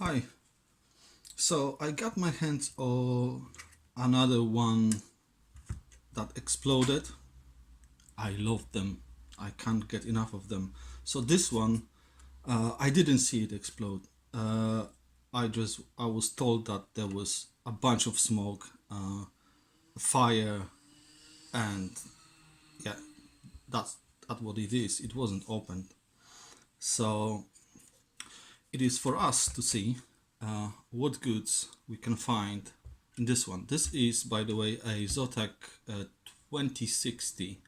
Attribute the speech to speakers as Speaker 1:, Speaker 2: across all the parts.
Speaker 1: Hi. So I got my hands on another one that exploded. I love them. I can't get enough of them. So this one, I didn't see it explode. I was told that there was a bunch of smoke, fire, and yeah, that's what it is. It wasn't opened. So it is for us to see what goods we can find in this one. This is, by the way, a Zotac 2060.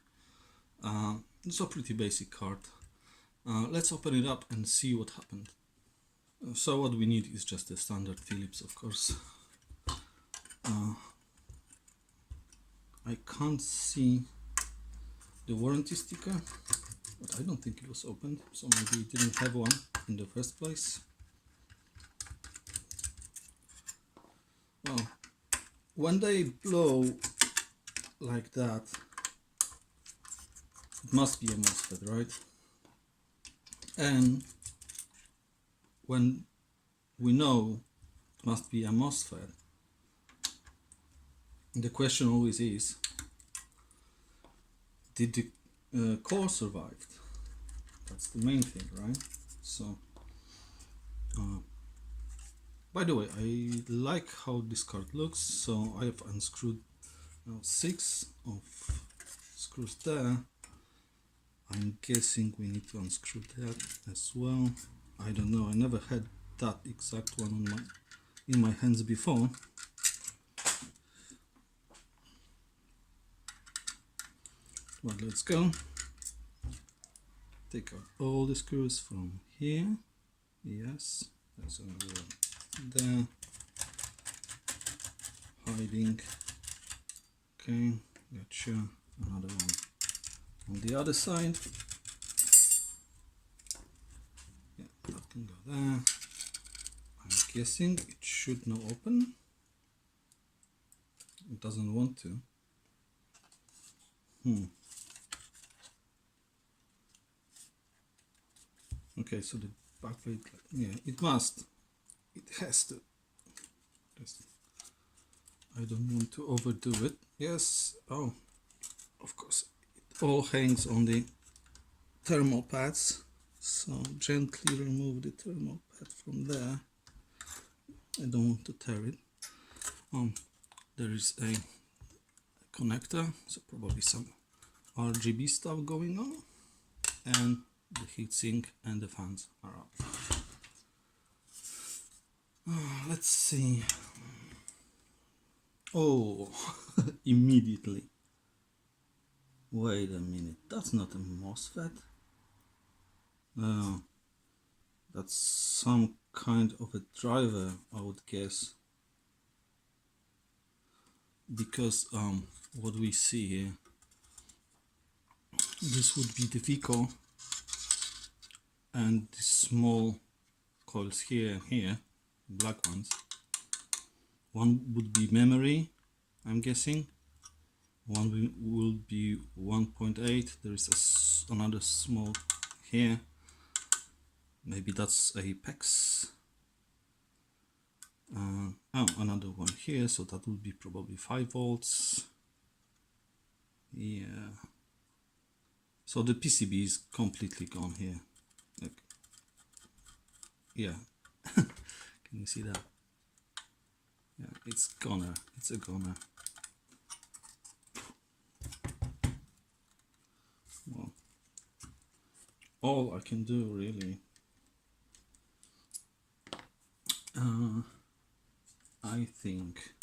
Speaker 1: It's a pretty basic card. Let's open it up and see what happened. So what we need is just the standard Philips, of course. I can't see the warranty sticker, but I don't think it was opened, so maybe it didn't have one in the first place. Well, when they blow like that, it must be a MOSFET, right? And when we know it must be a MOSFET, the question always is, did the core survive? That's the main thing, right? So, by the way, I like how this card looks, so I have unscrewed 6 of screws there. I'm guessing we need to unscrew that as well. I don't know, I never had that exact one in my hands before. Well, let's go. Take out all the screws from here. Yes, there's another one there. Hiding. Okay, gotcha. Another one on the other side. Yeah, that can go there. I'm guessing it should now open. It doesn't want to. Okay, so the back plate, yeah, it must. It has to. I don't want to overdo it. Yes, oh, of course, it all hangs on the thermal pads. So gently remove the thermal pad from there. I don't want to tear it. There is a connector, so probably some RGB stuff going on, and the heatsink and the fans are up. Let's see. Oh, immediately. Wait a minute, that's not a MOSFET. No, that's some kind of a driver, I would guess. Because what we see here, this would be the VCO, and the small coils here and here, black ones. One would be memory, I'm guessing. One will be 1.8. There is another small here. Maybe that's a PEX. Oh, another one here, so that would be probably 5 volts. Yeah. So the PCB is completely gone here. Look. Yeah. Can you see that? Yeah, it's goner. It's a goner. Well, all I can do really, I think,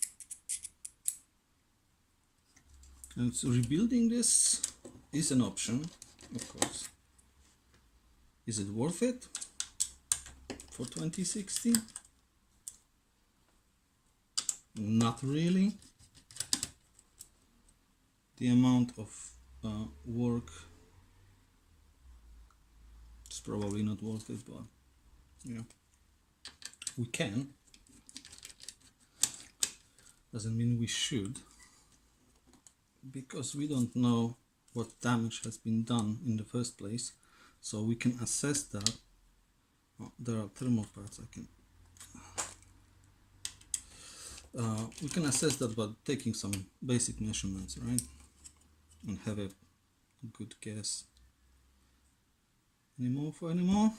Speaker 1: and so rebuilding this is an option, of course. Is it worth it for 2060? Not really. The amount of work is probably not worth it, but yeah, we can. Doesn't mean we should, because we don't know what damage has been done in the first place, so we can assess that. Oh, there are thermal pads. I can We can assess that by taking some basic measurements, right? And have a good guess. Any more for any more?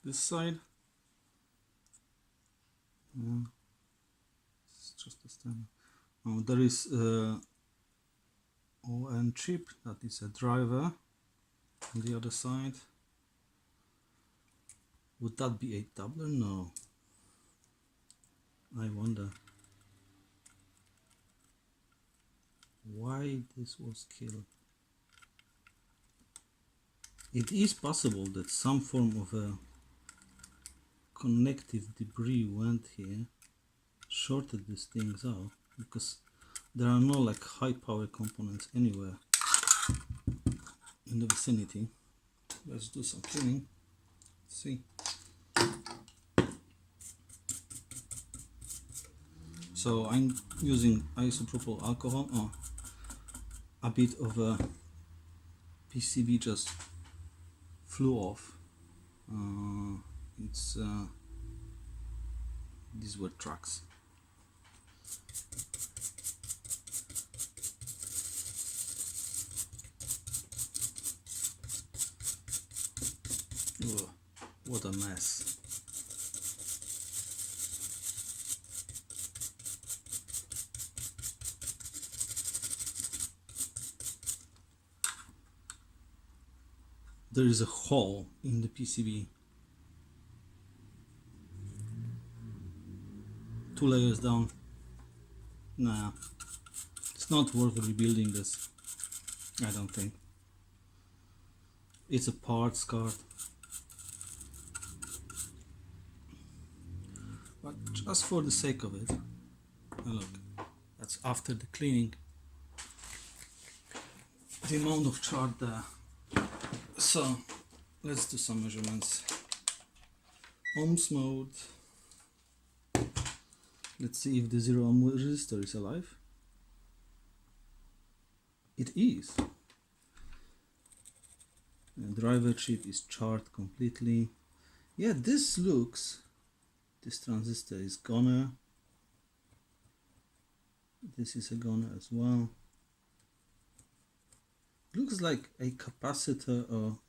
Speaker 1: This side? It's just a standard. Oh, there is ON chip, that is a driver on the other side. Would that be a doubler? No. I wonder why this was killed. It is possible that some form of a connective debris went here, shorted these things out, because there are no like high power components anywhere in the vicinity. Let's do some cleaning. Let's see. So I'm using isopropyl alcohol. Oh, a bit of a PCB just flew off. These were tracks. Ugh, what a mess. There is a hole in the PCB. 2 layers down. Nah, it's not worth rebuilding this. I don't think. It's a parts card. But just for the sake of it, look, that's after the cleaning. The amount of chart there. So let's do some measurements. Ohms mode. Let's see if the 0 ohm resistor is alive. It is. The driver chip is charged completely. Yeah, this transistor is goner. This is a goner as well. Looks like a capacitor or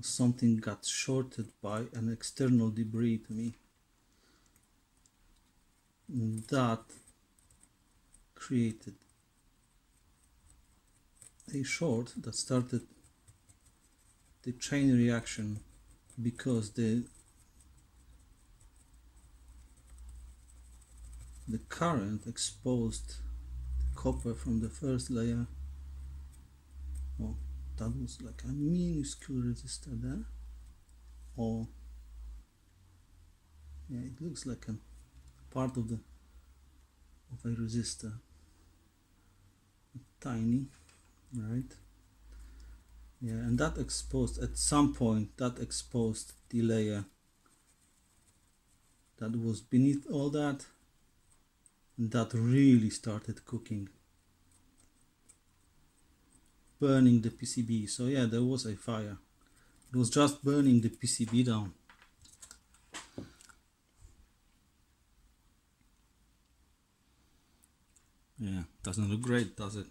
Speaker 1: something got shorted by an external debris to me. And that created a short that started the chain reaction, because the current exposed the copper from the first layer. Oh, that was like a minuscule resistor there. Or yeah, it looks like a part of a resistor. Tiny, right? Yeah, and that exposed, at some point, that exposed the layer that was beneath all that, and that really started cooking, burning the PCB. So yeah, there was a fire. It was just burning the PCB down. Yeah, doesn't look great, does it?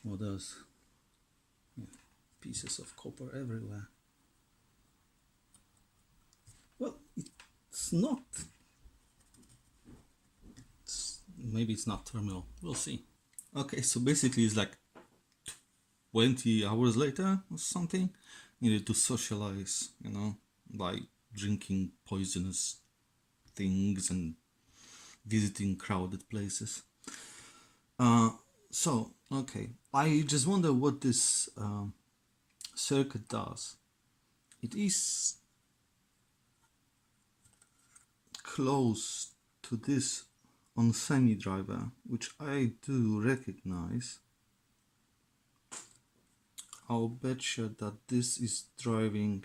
Speaker 1: What else? Yeah, pieces of copper everywhere. Well, it's not. Maybe it's not terminal. We'll see. Okay, so basically it's like 20 hours later or something. Needed to socialize, by drinking poisonous things and visiting crowded places. So, okay, I just wonder what this circuit does. It is close to this on semi driver, which I do recognize. I'll bet you that this is driving.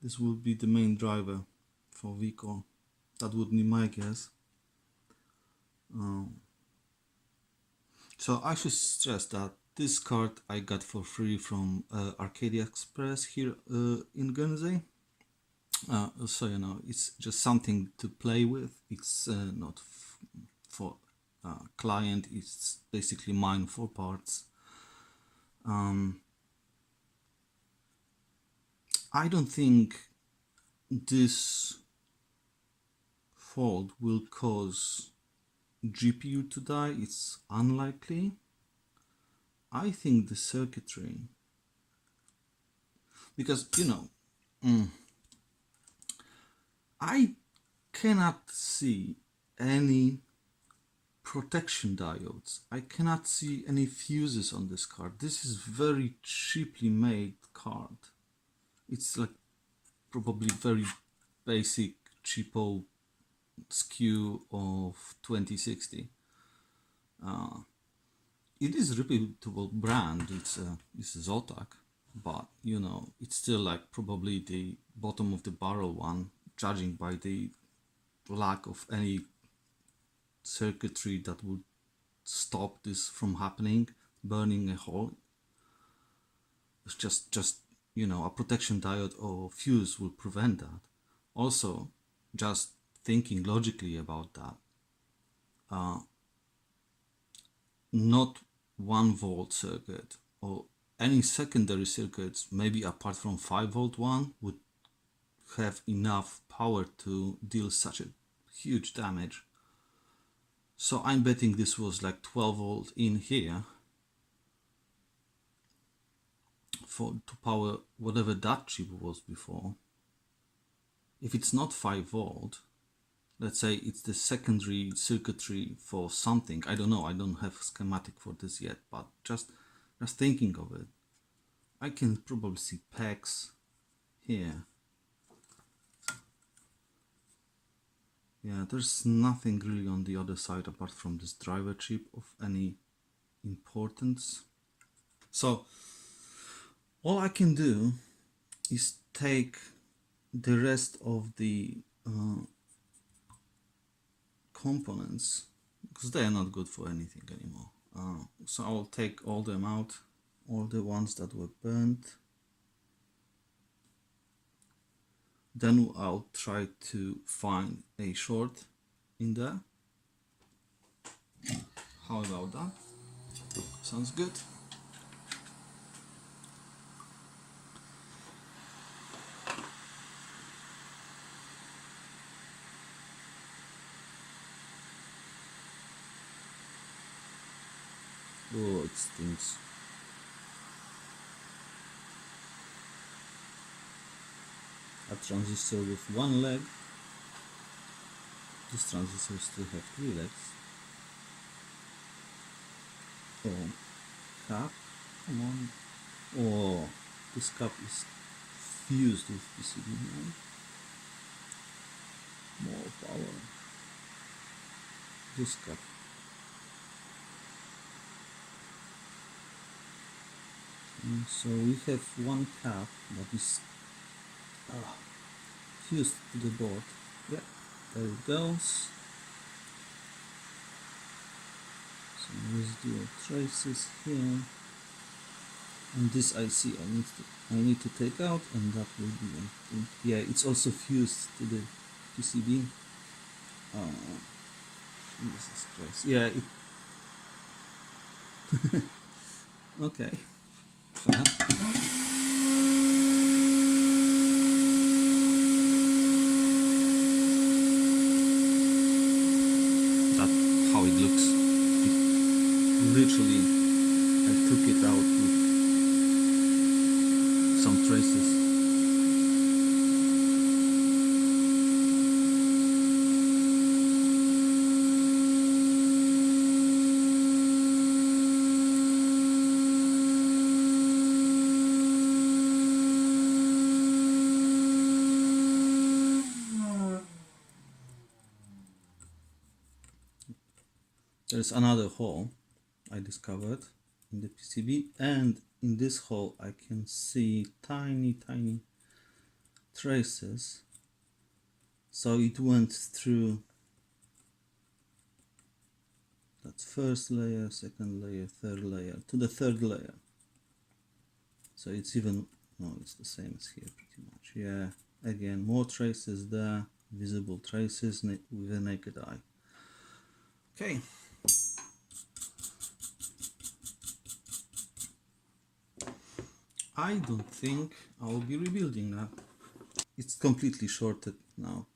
Speaker 1: This will be the main driver for Vico. That would be my guess. So I should stress that This card I got for free from Arcadia Express here in Guernsey. So you know, it's just something to play with. It's not for client. It's basically mine for parts. I don't think this fault will cause GPU to die. It's unlikely. I think the circuitry, because you know, I cannot see any protection diodes. I cannot see any fuses on this card. This is very cheaply made card. It's like probably very basic cheapo SKU of 2060. It is reputable brand. It's Zotac, but you know, it's still like probably the bottom of the barrel one, judging by the lack of any circuitry that would stop this from happening, burning a hole. It's just you know, a protection diode or fuse will prevent that. Also, just thinking logically about that, not 1 volt circuit or any secondary circuits, maybe apart from 5 volt one, would have enough power to deal such a huge damage. So I'm betting this was like 12 volt in here to power whatever that chip was before. If it's not 5 volt, let's say it's the secondary circuitry for something. I don't know, I don't have schematic for this yet, but just thinking of it, I can probably see PEX here. Yeah, there's nothing really on the other side apart from this driver chip of any importance. So all I can do is take the rest of the components, because they are not good for anything anymore. So I'll take all them out, all the ones that were burnt. Then I'll try to find a short in there. How about that? Sounds good. Oh, it stinks. A transistor with one leg. This transistor still have 3 legs. Oh, cap, come on. Oh, this cap is fused with PCB now. More power. This cap. And so we have one cap that is fused to the board. Yeah, there it goes. Some residual traces here. And this IC I need to take out, and that will be empty. Yeah, it's also fused to the PCB. Jesus Christ. Yeah, okay. Fair. That's how it looks. Literally, I took it out with some traces. There's another hole I discovered in the PCB, and in this hole I can see tiny traces. So it went through That's first layer, second layer, third layer, to the third layer. So it's even, no, it's the same as here pretty much. Yeah, again, more traces there, visible traces with a naked eye. Okay. I don't think I'll be rebuilding that. It's completely shorted now.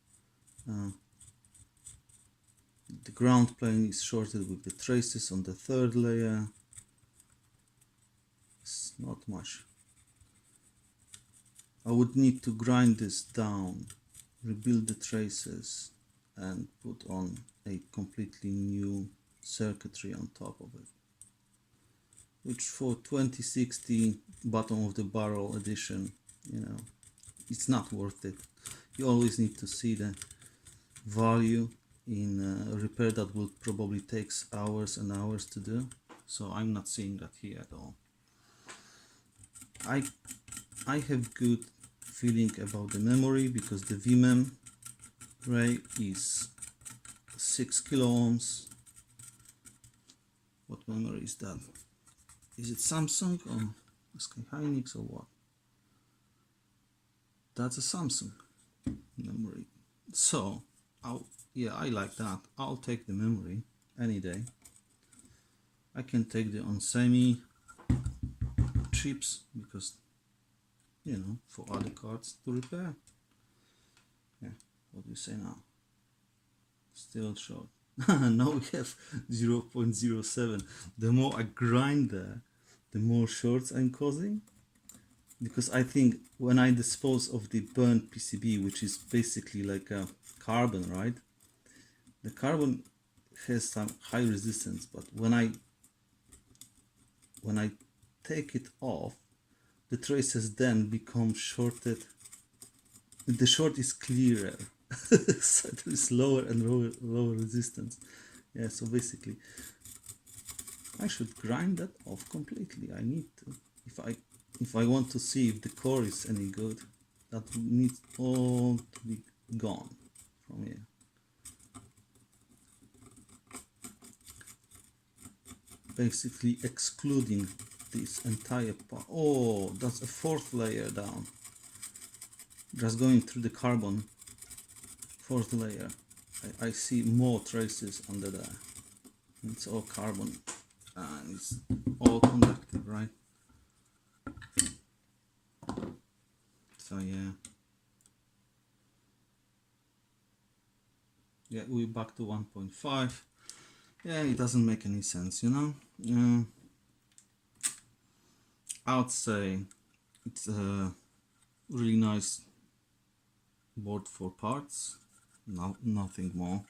Speaker 1: The ground plane is shorted with the traces on the third layer. It's not much. I would need to grind this down, rebuild the traces, and put on a completely new circuitry on top of it. Which for 2060 bottom of the barrel edition, you know, it's not worth it. You always need to see the value in a repair that will probably takes hours and hours to do. So I'm not seeing that here at all. I have good feeling about the memory because the VMem array is 6 kilo ohms. What memory is that? Is it Samsung or SK Hynix or what? That's a Samsung memory. So, yeah, I like that. I'll take the memory any day. I can take the Onsemi chips because, you know, for other cards to repair. Yeah, what do you say now? Still short. Now we have 0.07. The more I grind there, the more shorts I'm causing. Because I think when I dispose of the burnt PCB, which is basically like a carbon, right? The carbon has some high resistance, but when I take it off, the traces then become shorted. The short is clearer, so there is lower and lower resistance. Yeah, so basically, I should grind that off completely. I need to, if I want to see if the core is any good, that needs all to be gone from here. Basically excluding this entire part. Oh, that's a fourth layer down. Just going through the carbon, fourth layer. I see more traces under there. It's all carbon and it's all conductive, right? So yeah, we're back to 1.5. Yeah, it doesn't make any sense, you know. I would say it's a really nice board for parts, nothing more.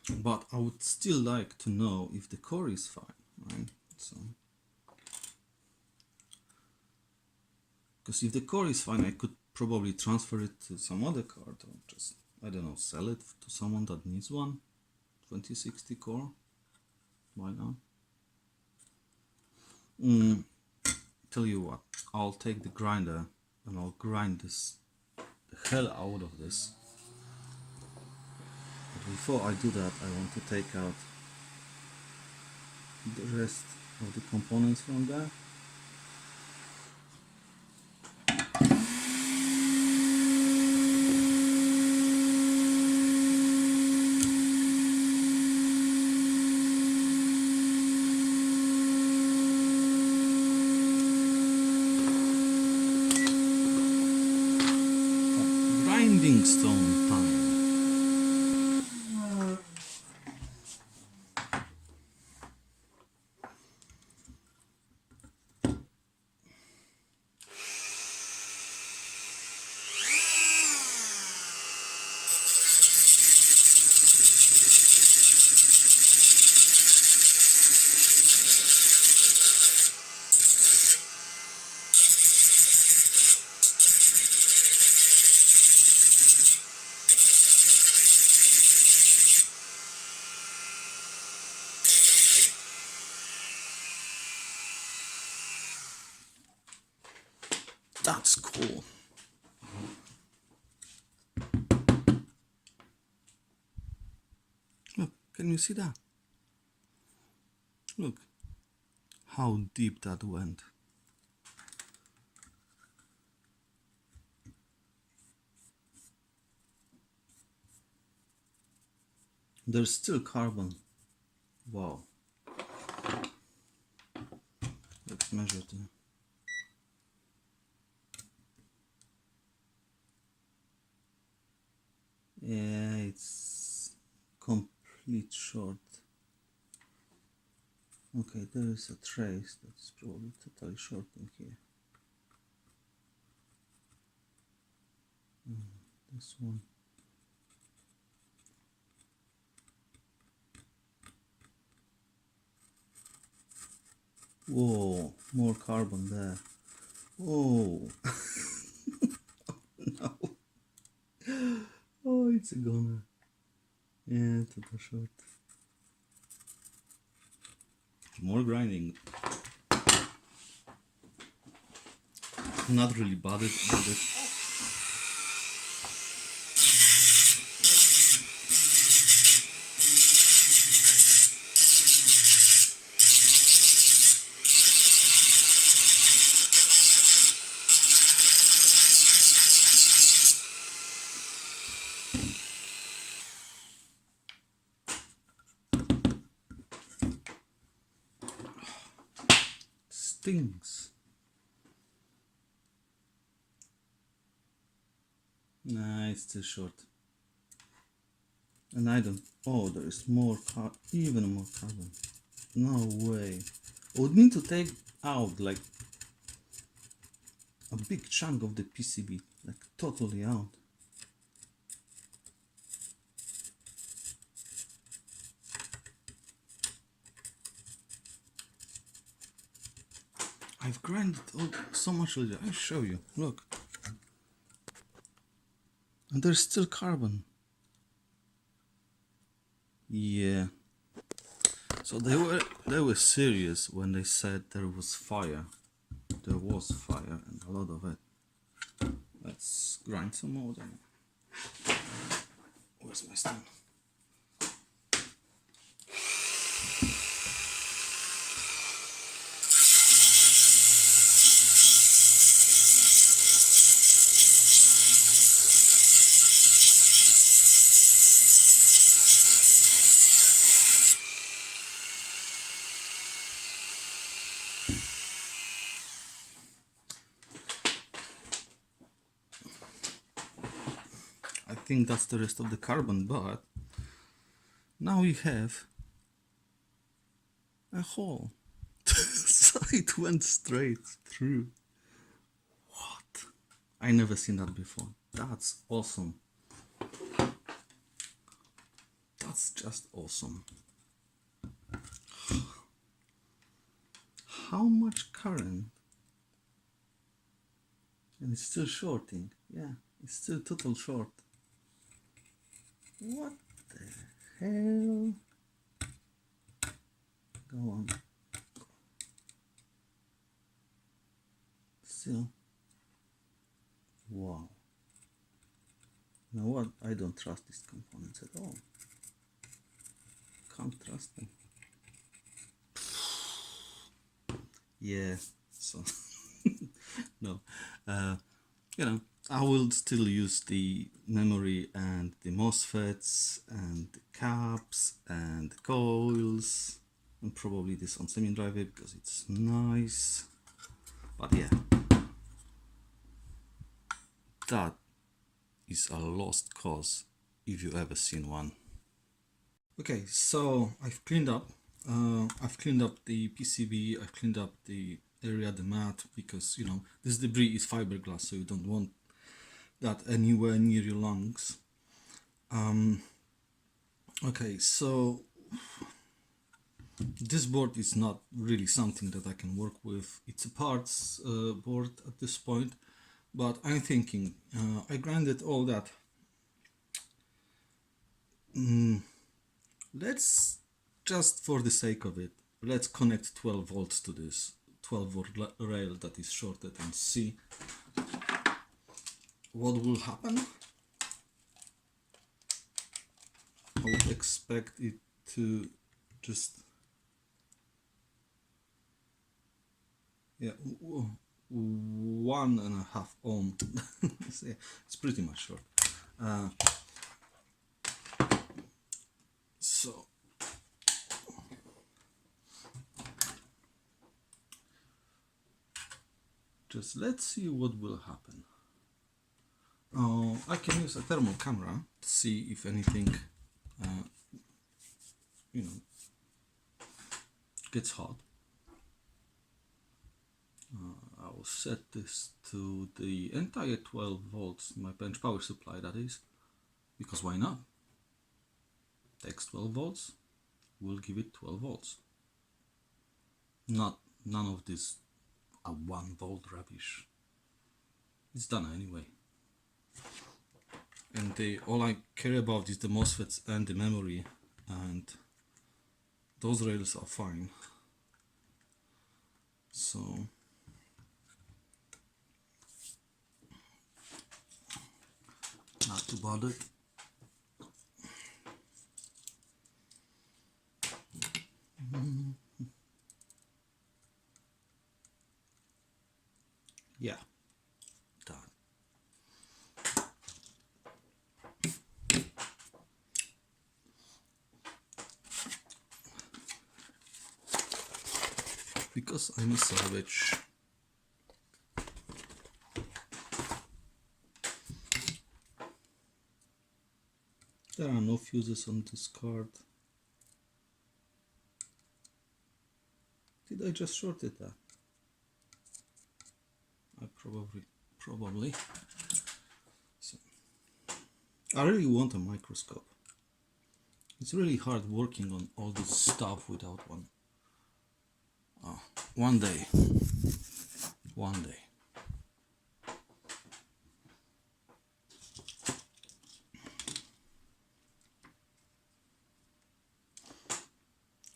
Speaker 1: But I would still like to know if the core is fine, right? So, because if the core is fine, I could probably transfer it to some other card or just, I don't know, sell it to someone that needs one. 2060 core, why not? Tell you what, I'll take the grinder and I'll grind the hell out of this. But before I do that, I want to take out the rest of the components from there. Grinding stone time. That's cool. Can you see that? Look how deep that went. There's still carbon. Wow. Let's measure it. Yeah, it's complete short. Okay, there is a trace that's probably totally short in here. This one. Whoa, more carbon there. Whoa. No. Oh, it's a goner. Yeah, total short. More grinding. Not really bothered with it. Stings. Nah, it's too short. And I don't. Oh, there is more even more carbon. No way. I would mean to take out like a big chunk of the PCB, like totally out. I've grinded so much already. I'll show you. Look. And there's still carbon. Yeah. So they were serious when they said there was fire. There was fire and a lot of it. Let's grind some more then. Where's my stone? I think that's the rest of the carbon, but now we have a hole. So it went straight through. What? I never seen that before. That's awesome. That's just awesome. How much current? And it's still shorting. Yeah, it's still total short. What the hell? Go on. Still. Wow. You know what? I don't trust these components at all. Can't trust them. Yeah, so no. You know, I will still use the memory and the MOSFETs and the caps and the coils and probably this on semi driver because it's nice. But yeah, that is a lost cause if you ever seen one. Okay, so I've cleaned up. I've cleaned up the PCB. I've cleaned up the area, the mat, because you know this debris is fiberglass, so you don't want that anywhere near your lungs. Okay, so this board is not really something that I can work with. It's a parts board at this point, but I'm thinking I grinded all that. Let's just for the sake of it, let's connect 12 volts to this 12 volt rail that is shorted and see what will happen. I would expect it to just, yeah, 1.5 ohm. It's pretty much short. So just let's see what will happen. I can use a thermal camera to see if anything, you know, gets hot. I will set this to the entire 12 volts, my bench power supply that is, because why not? Takes 12 volts, we'll give it 12 volts. None of this 1 volt rubbish. It's done anyway. And all I care about is the MOSFETs and the memory, and those rails are fine. So not too bothered. Yeah, done. Because I'm a savage, there are no fuses on this card. Did I just short it that? I probably. So, I really want a microscope. It's really hard working on all this stuff without one. One day.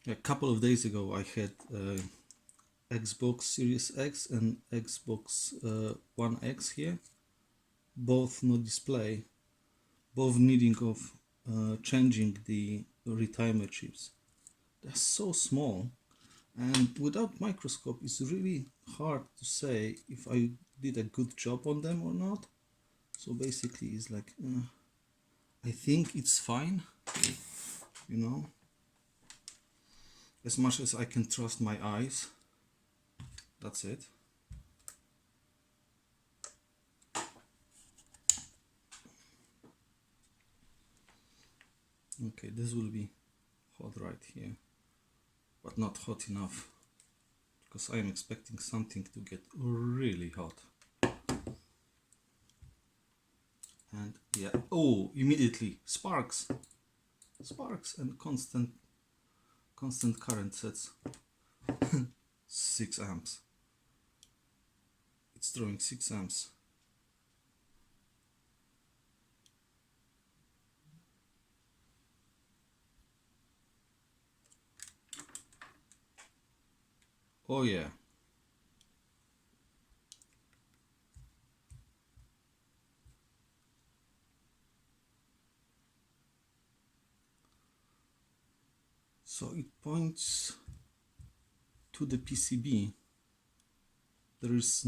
Speaker 1: A couple of days ago I had Xbox Series X and Xbox One X here, both no display, both needing of changing the retimer chips. They're so small, and without microscope it's really hard to say if I did a good job on them or not. So basically it's like, I think it's fine, you know, as much as I can trust my eyes. That's it. Okay, this will be hot right here, but not hot enough, because I am expecting something to get really hot. And yeah, oh, immediately sparks and constant current sets. 6 amps. It's drawing 6 amps. Oh yeah. So it points to the PCB. There is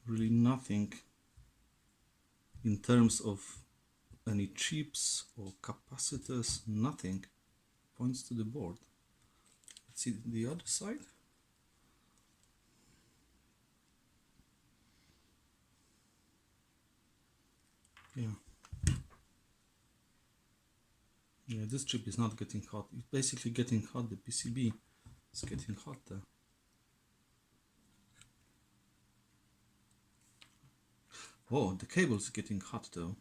Speaker 1: really nothing in terms of any chips or capacitors, nothing points to the board. Let's see the other side. Yeah, this chip is not getting hot. It's basically getting hot. The PCB is getting hot there. Oh, the cable is getting hot though.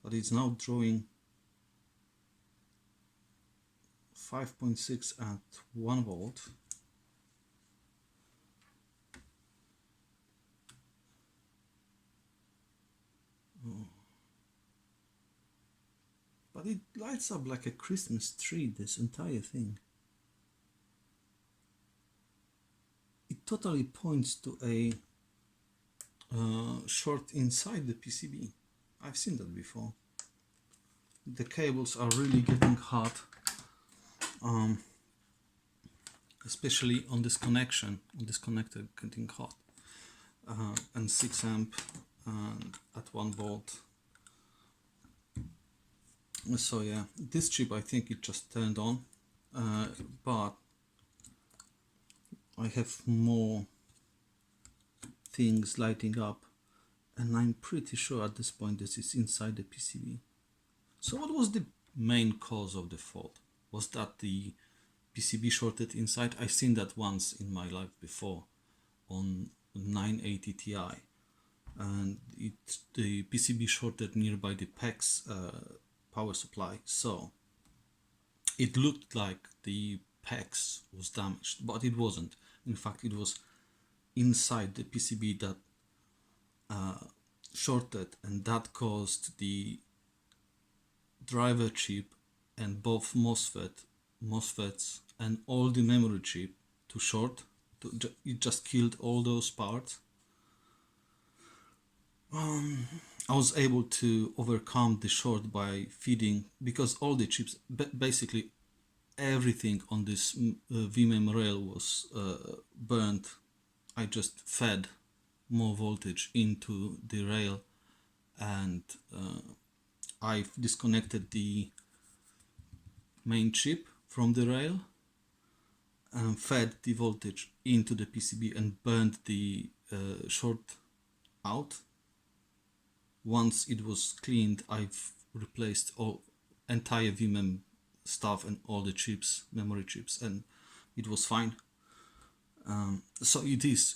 Speaker 1: But it's now drawing 5.6 at 1 volt. Oh. But it lights up like a Christmas tree, this entire thing. It totally points to a short inside the PCB. I've seen that before. the cables are really getting hot, especially on this connection, on this connector getting hot, and 6 amp and at 1 volt. So yeah, this chip, I think it just turned on, but I have more things lighting up, and I'm pretty sure at this point this is inside the PCB. So what was the main cause of the fault? Was that the PCB shorted inside? I've seen that once in my life before on 980 Ti, and the PCB shorted nearby the PEX power supply, so it looked like the PEX was damaged, but it wasn't. In fact, it was inside the PCB that shorted, and that caused the driver chip and both MOSFETs and all the memory chip to short. It just killed all those parts. I was able to overcome the short by feeding, because all the chips, basically everything on this VMEM rail was burnt. I just fed more voltage into the rail, and I've disconnected the main chip from the rail and fed the voltage into the PCB and burned the short out. Once it was cleaned, I've replaced all entire VMEM stuff and all the chips, memory chips, and it was fine. So it is,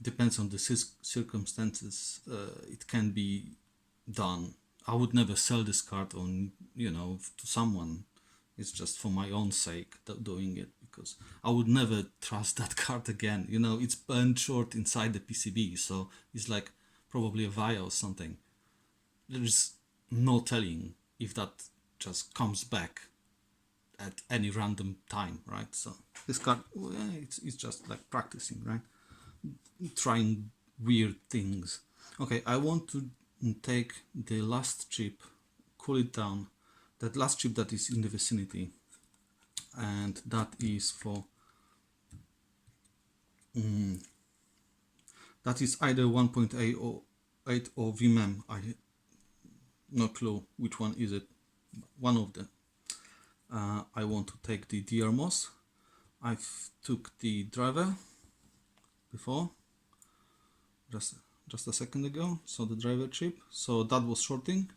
Speaker 1: depends on the circumstances. It can be done. I would never sell this card on, to someone. It's just for my own sake doing it, because I would never trust that card again. It's burned short inside the PCB, so it's like probably a via or something. There is no telling if that just comes back at any random time, right? So this card, it's just like practicing, right? Trying weird things. Okay, I want to take the last chip, cool it down, that last chip that is in the vicinity, and that is for that is either 1.8 or 8 or VMEM. I no clue which one is it. One of them. I want to take the DRMOS. I've took the driver before, just a second ago. So the driver chip. So that was shorting.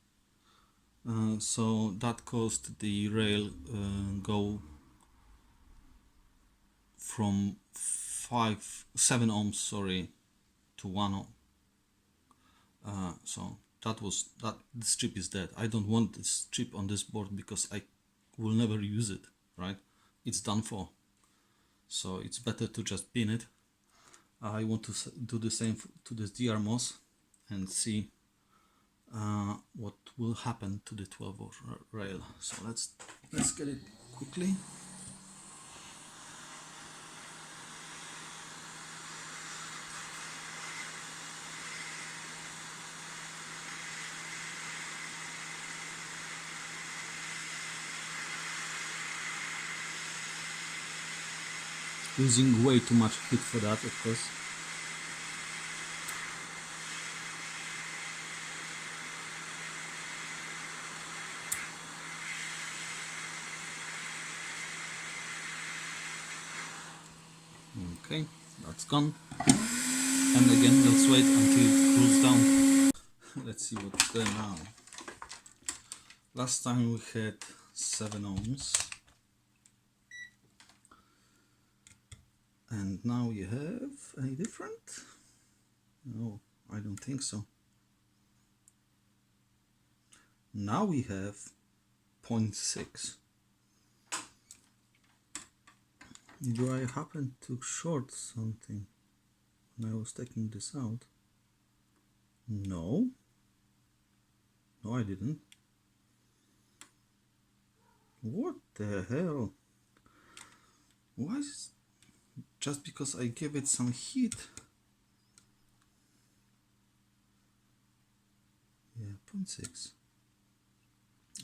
Speaker 1: So that caused the rail go from 7 ohms, sorry, to 1 ohm. So this chip is dead. I don't want this chip on this board because I will never use it, right? It's done for. So it's better to just bin it. I want to do the same to this DRMOS and see what will happen to the 12 volt rail. So let's get it quickly. Using way too much heat for that, of course. Okay, that's gone. And again, let's wait until it cools down. Let's see what's there now. Last time we had 7 ohms. And now you have any different? No, I don't think so. Now we have 0.6. Do I happen to short something when I was taking this out? No. No, I didn't. What the hell? Why is just because I gave it some heat? Yeah, 0.6.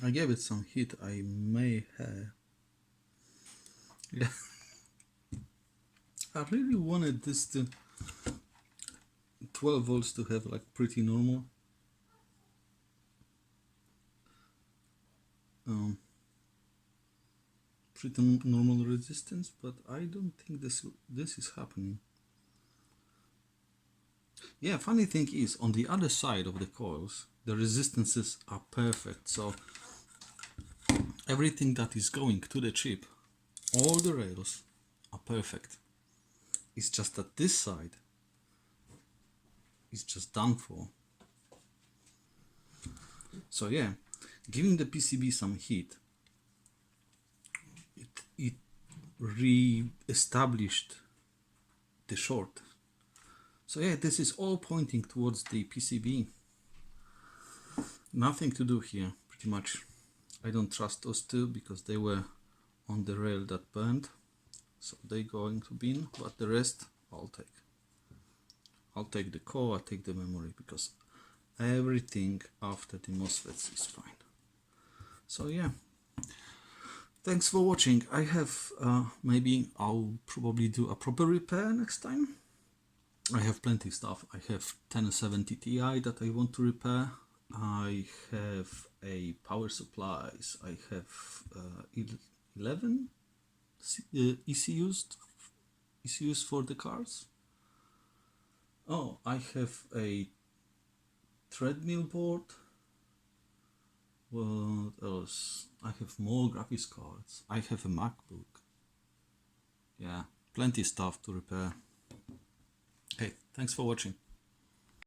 Speaker 1: I gave it some heat. I may have. Yeah. I really wanted this to 12 volts to have like pretty normal. Pretty normal resistance, but I don't think this is happening. Yeah, funny thing is, on the other side of the coils, the resistances are perfect. So everything that is going to the chip, all the rails are perfect. It's just that this side is just done for. So yeah, giving the PCB some heat, it re-established the short. So yeah, this is all pointing towards the PCB. Nothing to do here, pretty much. I don't trust those two because they were on the rail that burned, so they're going to bin, but the rest I'll take. I'll take the core, I'll take the memory, because everything after the MOSFETs is fine. So yeah, thanks for watching. I have maybe I'll probably do a proper repair next time. I have plenty of stuff. I have 1070 Ti that I want to repair. I have a power supplies. I have 11 ECUs for the cars. Oh, I have a treadmill board. What else? I have more graphics cards. I have a MacBook. Yeah, plenty of stuff to repair. Hey, thanks for watching.